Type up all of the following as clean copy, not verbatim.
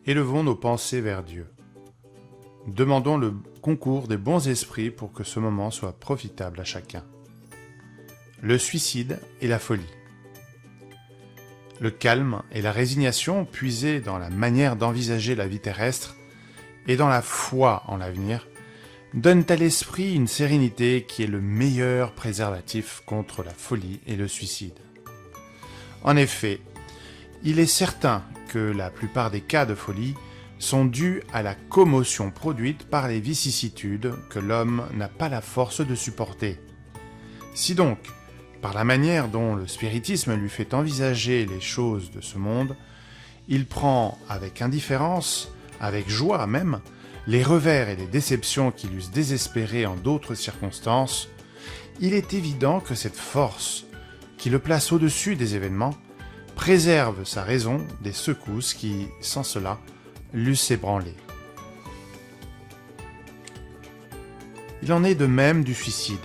Élevons nos pensées vers Dieu. Demandons le concours des bons esprits pour que ce moment soit profitable à chacun. Le suicide et la folie. Le calme et la résignation puisés dans la manière d'envisager la vie terrestre et dans la foi en l'avenir donnent à l'esprit une sérénité qui est le meilleur préservatif contre la folie et le suicide. En effet, il est certain que la plupart des cas de folie sont dus à la commotion produite par les vicissitudes que l'homme n'a pas la force de supporter. Si donc, par la manière dont le spiritisme lui fait envisager les choses de ce monde, il prend avec indifférence, avec joie même, les revers et les déceptions qui l'eussent désespéré en d'autres circonstances, il est évident que cette force, qui le place au-dessus des événements, préserve sa raison des secousses qui, sans cela, l'eussent ébranlé. Il en est de même du suicide,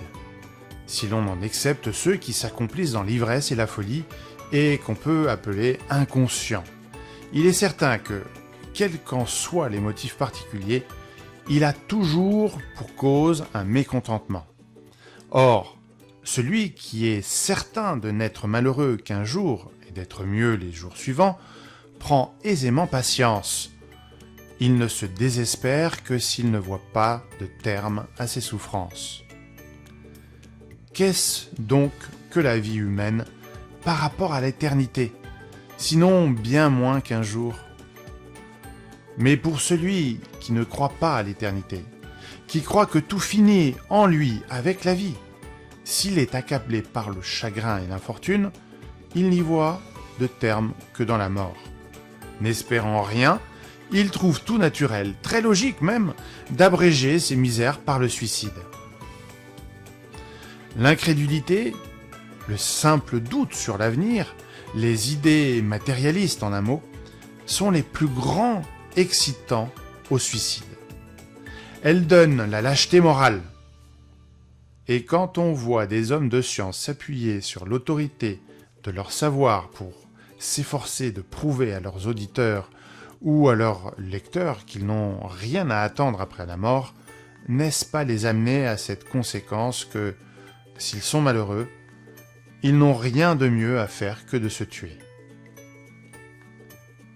si l'on en accepte ceux qui s'accomplissent dans l'ivresse et la folie et qu'on peut appeler inconscients. Il est certain que, quels qu'en soient les motifs particuliers, il a toujours pour cause un mécontentement. Or, celui qui est certain de n'être malheureux qu'un jour et d'être mieux les jours suivants, prend aisément patience. Il ne se désespère que s'il ne voit pas de terme à ses souffrances. Qu'est-ce donc que la vie humaine par rapport à l'éternité, sinon bien moins qu'un jour ? Mais pour celui qui ne croit pas à l'éternité, qui croit que tout finit en lui avec la vie, s'il est accablé par le chagrin et l'infortune, il n'y voit de terme que dans la mort. N'espérant rien, il trouve tout naturel, très logique même, d'abréger ses misères par le suicide. L'incrédulité, le simple doute sur l'avenir, les idées matérialistes en un mot, sont les plus grands excitants au suicide. Elles donnent la lâcheté morale. Et quand on voit des hommes de science s'appuyer sur l'autorité de leur savoir pour s'efforcer de prouver à leurs auditeurs ou à leurs lecteurs qu'ils n'ont rien à attendre après la mort, n'est-ce pas les amener à cette conséquence que, s'ils sont malheureux, ils n'ont rien de mieux à faire que de se tuer?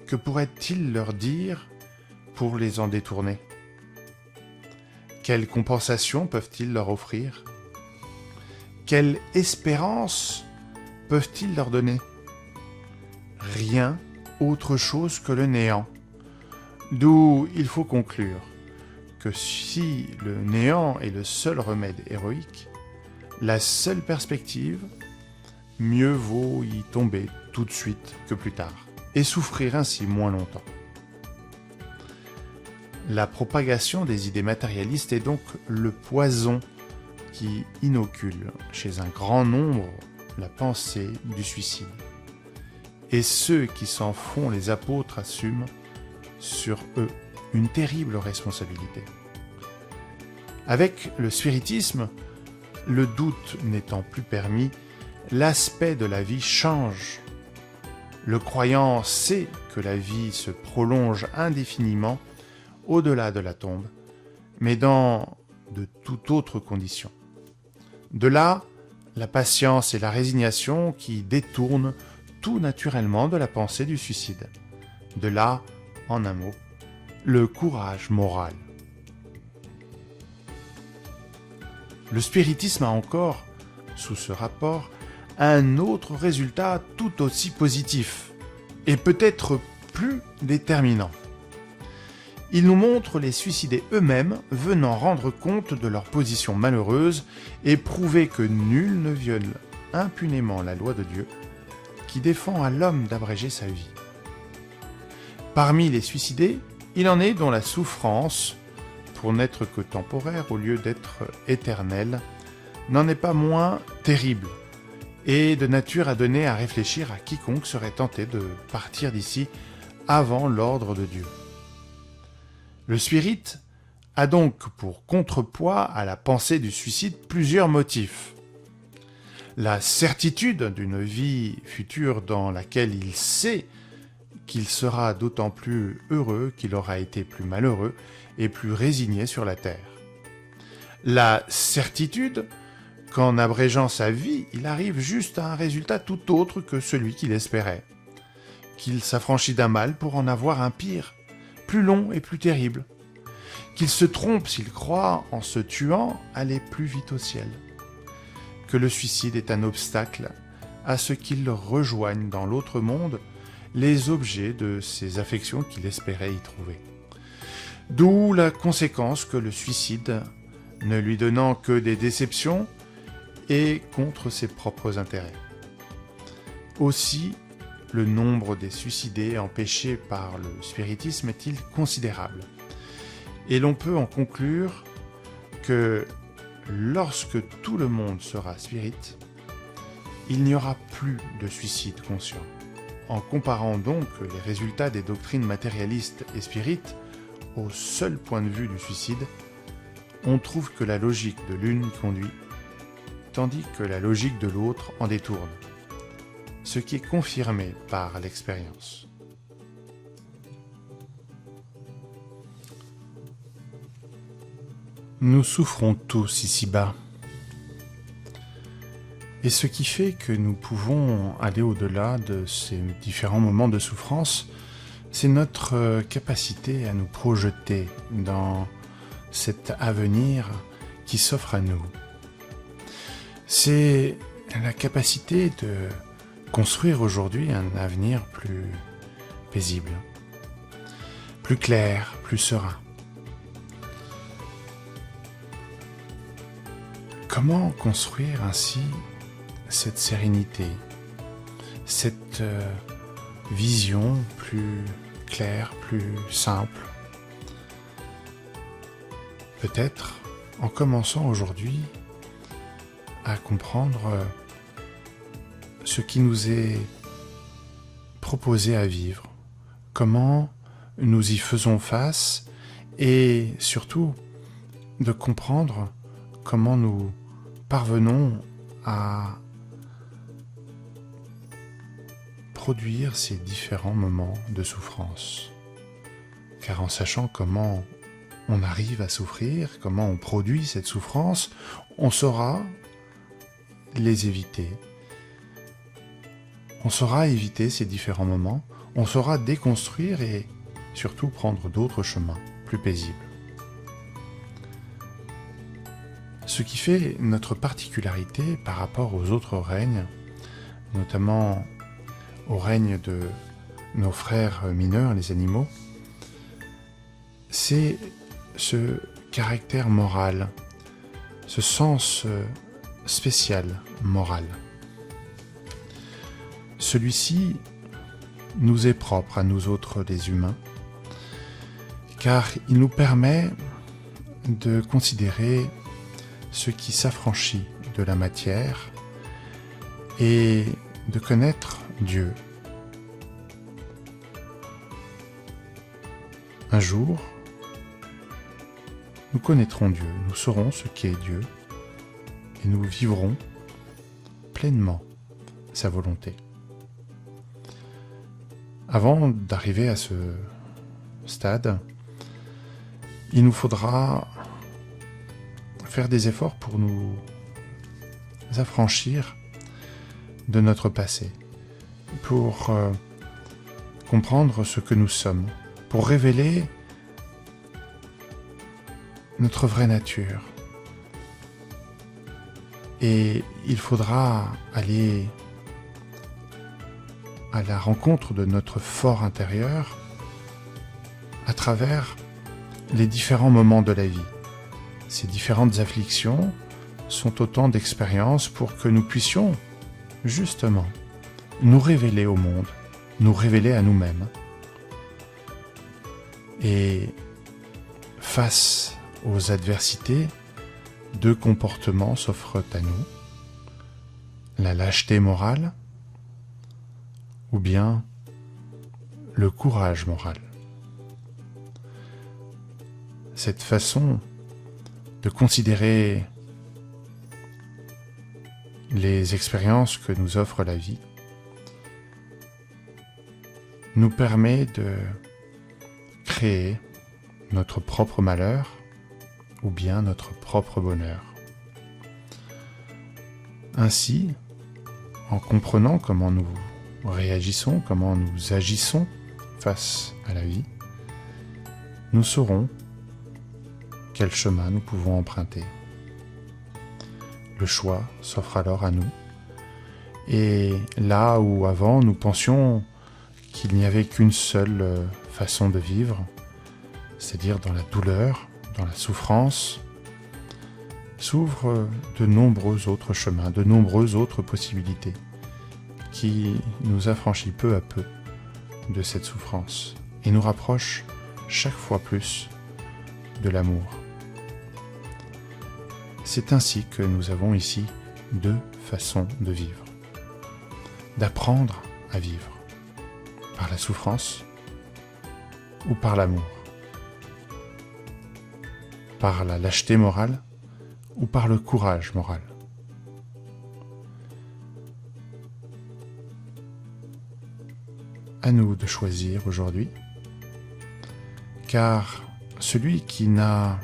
Que pourrait-il leur dire pour les en détourner? Quelle compensation peuvent-ils leur offrir? Quelle espérance peuvent-ils leur donner? Rien autre chose que le néant. D'où il faut conclure que si le néant est le seul remède héroïque, la seule perspective, mieux vaut y tomber tout de suite que plus tard, et souffrir ainsi moins longtemps. La propagation des idées matérialistes est donc le poison qui inocule chez un grand nombre la pensée du suicide. Et ceux qui s'en font les apôtres assument sur eux une terrible responsabilité. Avec le spiritisme, le doute n'étant plus permis, l'aspect de la vie change. Le croyant sait que la vie se prolonge indéfiniment au-delà de la tombe, mais dans de toutes autres conditions. De là, la patience et la résignation qui détournent tout naturellement de la pensée du suicide. De là, en un mot, le courage moral. Le spiritisme a encore, sous ce rapport, un autre résultat tout aussi positif, et peut-être plus déterminant. Il nous montre les suicidés eux-mêmes venant rendre compte de leur position malheureuse et prouver que nul ne viole impunément la loi de Dieu, qui défend à l'homme d'abréger sa vie. Parmi les suicidés, il en est dont la souffrance, pour n'être que temporaire au lieu d'être éternelle, n'en est pas moins terrible, et de nature à donner à réfléchir à quiconque serait tenté de partir d'ici avant l'ordre de Dieu. Le spirit a donc pour contrepoids à la pensée du suicide plusieurs motifs. La certitude d'une vie future dans laquelle il sait qu'il sera d'autant plus heureux qu'il aura été plus malheureux et plus résigné sur la terre. La certitude qu'en abrégeant sa vie, il arrive juste à un résultat tout autre que celui qu'il espérait, qu'il s'affranchit d'un mal pour en avoir un pire, plus long et plus terrible, qu'il se trompe s'il croit, en se tuant, aller plus vite au ciel, que le suicide est un obstacle à ce qu'il rejoigne dans l'autre monde les objets de ses affections qu'il espérait y trouver. D'où la conséquence que le suicide, ne lui donnant que des déceptions, est contre ses propres intérêts. Aussi, le nombre des suicidés empêchés par le spiritisme est-il considérable. Et l'on peut en conclure que lorsque tout le monde sera spirit, il n'y aura plus de suicide conscient. En comparant donc les résultats des doctrines matérialistes et spirites au seul point de vue du suicide, on trouve que la logique de l'une conduit, tandis que la logique de l'autre en détourne, ce qui est confirmé par l'expérience. Nous souffrons tous ici-bas. Et ce qui fait que nous pouvons aller au-delà de ces différents moments de souffrance, c'est notre capacité à nous projeter dans cet avenir qui s'offre à nous. C'est la capacité de construire aujourd'hui un avenir plus paisible, plus clair, plus serein. Comment construire ainsi cette sérénité, cette vision plus claire, plus simple? Peut-être en commençant aujourd'hui à comprendre ce qui nous est proposé à vivre, comment nous y faisons face et surtout de comprendre comment nous parvenons à produire ces différents moments de souffrance. Car en sachant comment on arrive à souffrir, comment on produit cette souffrance, on saura les éviter. On saura éviter ces différents moments, on saura déconstruire et surtout prendre d'autres chemins plus paisibles. Ce qui fait notre particularité par rapport aux autres règnes, notamment au règne de nos frères mineurs, les animaux, c'est ce caractère moral, ce sens spécial moral. Celui-ci nous est propre à nous autres les humains, car il nous permet de considérer ce qui s'affranchit de la matière et de connaître Dieu. Un jour, nous connaîtrons Dieu, nous saurons ce qu'est Dieu et nous vivrons pleinement sa volonté. Avant d'arriver à ce stade, il nous faudra faire des efforts pour nous affranchir de notre passé, pour comprendre ce que nous sommes, pour révéler notre vraie nature. Et il faudra aller à la rencontre de notre fort intérieur à travers les différents moments de la vie. Ces différentes afflictions sont autant d'expériences pour que nous puissions, justement, nous révéler au monde, nous révéler à nous-mêmes. Et face aux adversités, deux comportements s'offrent à nous, la lâcheté morale ou bien le courage moral. Cette façon de considérer les expériences que nous offre la vie nous permet de créer notre propre malheur ou bien notre propre bonheur. Ainsi, en comprenant comment nous réagissons, comment nous agissons face à la vie, nous saurons quel chemin nous pouvons emprunter. Le choix s'offre alors à nous. Et là où avant nous pensions qu'il n'y avait qu'une seule façon de vivre, c'est-à-dire dans la douleur, dans la souffrance, s'ouvrent de nombreux autres chemins, de nombreuses autres possibilités qui nous affranchissent peu à peu de cette souffrance et nous rapprochent chaque fois plus de l'amour. C'est ainsi que nous avons ici deux façons de vivre, d'apprendre à vivre, par la souffrance ou par l'amour, par la lâcheté morale ou par le courage moral. À nous de choisir aujourd'hui, car celui qui n'a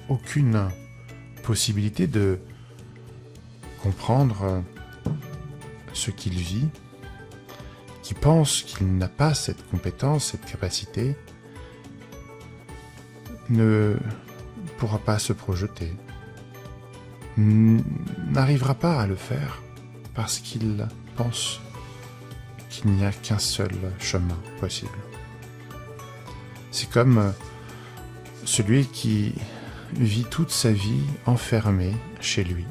aucune possibilité de comprendre ce qu'il vit, qui pense qu'il n'a pas cette compétence, cette capacité, ne pourra pas se projeter, n'arrivera pas à le faire parce qu'il pense qu'il n'y a qu'un seul chemin possible. C'est comme celui qui vit toute sa vie enfermé chez lui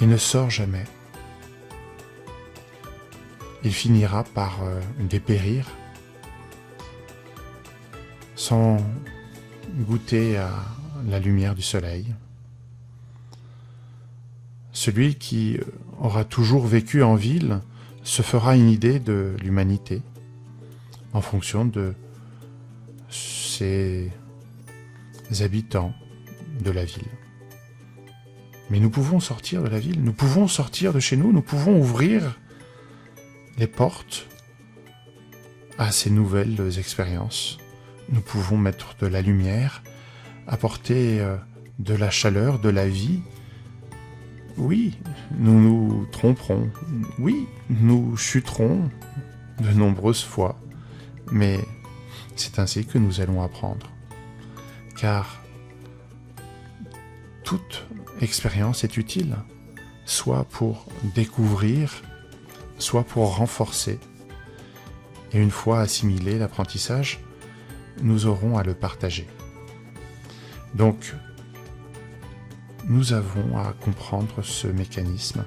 et ne sort jamais. Il finira par dépérir sans goûter à la lumière du soleil. Celui qui aura toujours vécu en ville se fera une idée de l'humanité en fonction de ses habitants de la ville. Mais nous pouvons sortir de la ville, nous pouvons sortir de chez nous, nous pouvons ouvrir les portes à ces nouvelles expériences. Nous pouvons mettre de la lumière, apporter de la chaleur, de la vie. Oui, nous nous tromperons. Oui, nous chuterons de nombreuses fois. Mais c'est ainsi que nous allons apprendre. Car toute expérience est utile, soit pour découvrir, soit pour renforcer. Et une fois assimilé l'apprentissage, nous aurons à le partager. Donc, nous avons à comprendre ce mécanisme,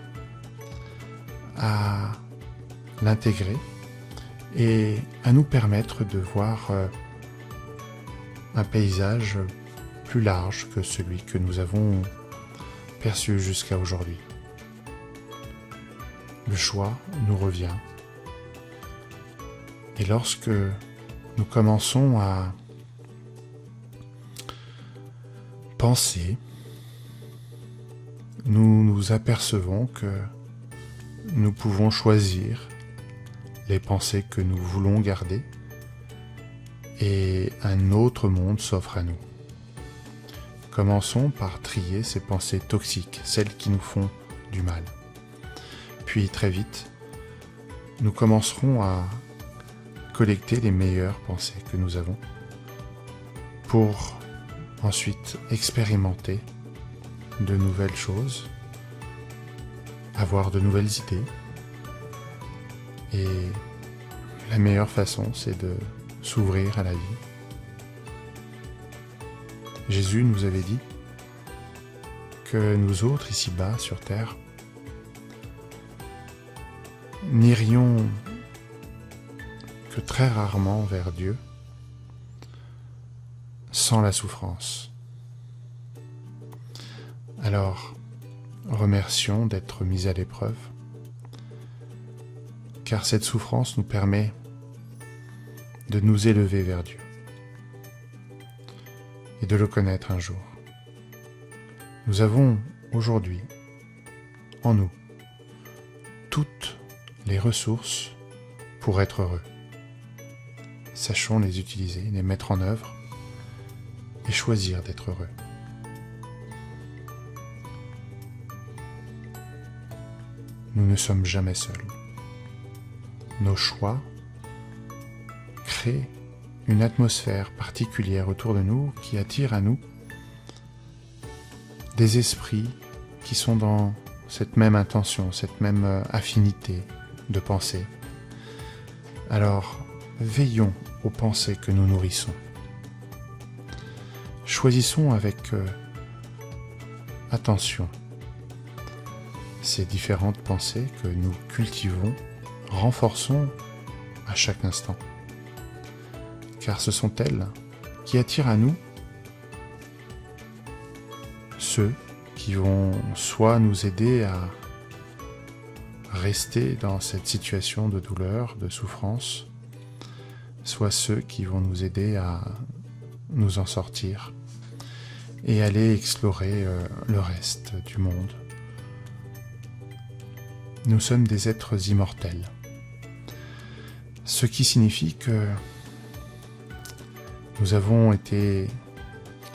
à l'intégrer et à nous permettre de voir un paysage plus large que celui que nous avons perçu jusqu'à aujourd'hui. Le choix nous revient. Et lorsque nous commençons à penser, nous nous apercevons que nous pouvons choisir les pensées que nous voulons garder et un autre monde s'offre à nous. Commençons par trier ces pensées toxiques, celles qui nous font du mal. Puis très vite, nous commencerons à collecter les meilleures pensées que nous avons pour ensuite expérimenter de nouvelles choses, avoir de nouvelles idées. Et la meilleure façon, c'est de s'ouvrir à la vie. Jésus nous avait dit que nous autres, ici-bas, sur terre, n'irions que très rarement vers Dieu sans la souffrance. Alors, remercions d'être mis à l'épreuve, car cette souffrance nous permet de nous élever vers Dieu et de le connaître un jour. Nous avons aujourd'hui en nous toutes les ressources pour être heureux. sachons les utiliser, les mettre en œuvre et choisir d'être heureux. Nous ne sommes jamais seuls. Nos choix créent une atmosphère particulière autour de nous qui attire à nous des esprits qui sont dans cette même intention, cette même affinité de pensée. Alors, veillons aux pensées que nous nourrissons. Choisissons avec attention ces différentes pensées que nous cultivons, renforçons à chaque instant. Car ce sont elles qui attirent à nous ceux qui vont soit nous aider à rester dans cette situation de douleur, de souffrance, soit ceux qui vont nous aider à nous en sortir et aller explorer le reste du monde. Nous sommes des êtres immortels, ce qui signifie que nous avons été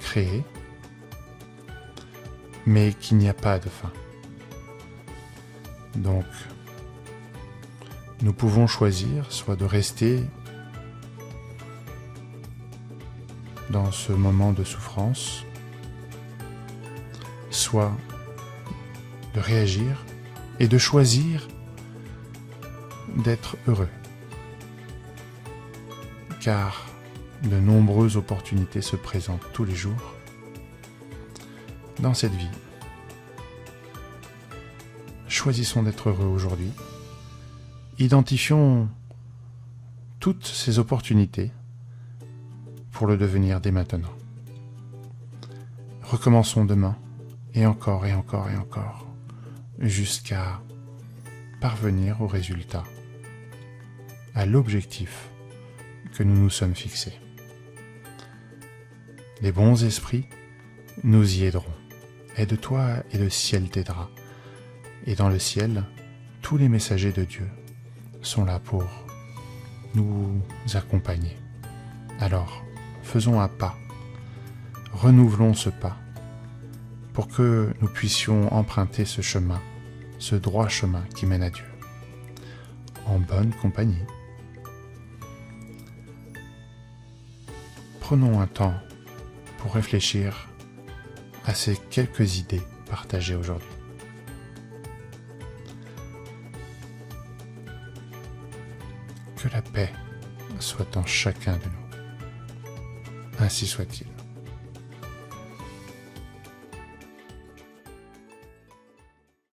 créés, mais qu'il n'y a pas de fin. Donc, nous pouvons choisir soit de rester dans ce moment de souffrance, soit de réagir et de choisir d'être heureux. Car de nombreuses opportunités se présentent tous les jours dans cette vie. Choisissons d'être heureux aujourd'hui. Identifions toutes ces opportunités pour le devenir dès maintenant. Recommençons demain, et encore, et encore, et encore, jusqu'à parvenir au résultat, à l'objectif que nous nous sommes fixés. Les bons esprits nous y aideront. Aide-toi et le ciel t'aidera. Et dans le ciel, tous les messagers de Dieu sont là pour nous accompagner. Alors, faisons un pas, renouvelons ce pas, pour que nous puissions emprunter ce chemin, ce droit chemin qui mène à Dieu, en bonne compagnie. Prenons un temps pour réfléchir à ces quelques idées partagées aujourd'hui. Que la paix soit en chacun de nous. Ainsi soit-il.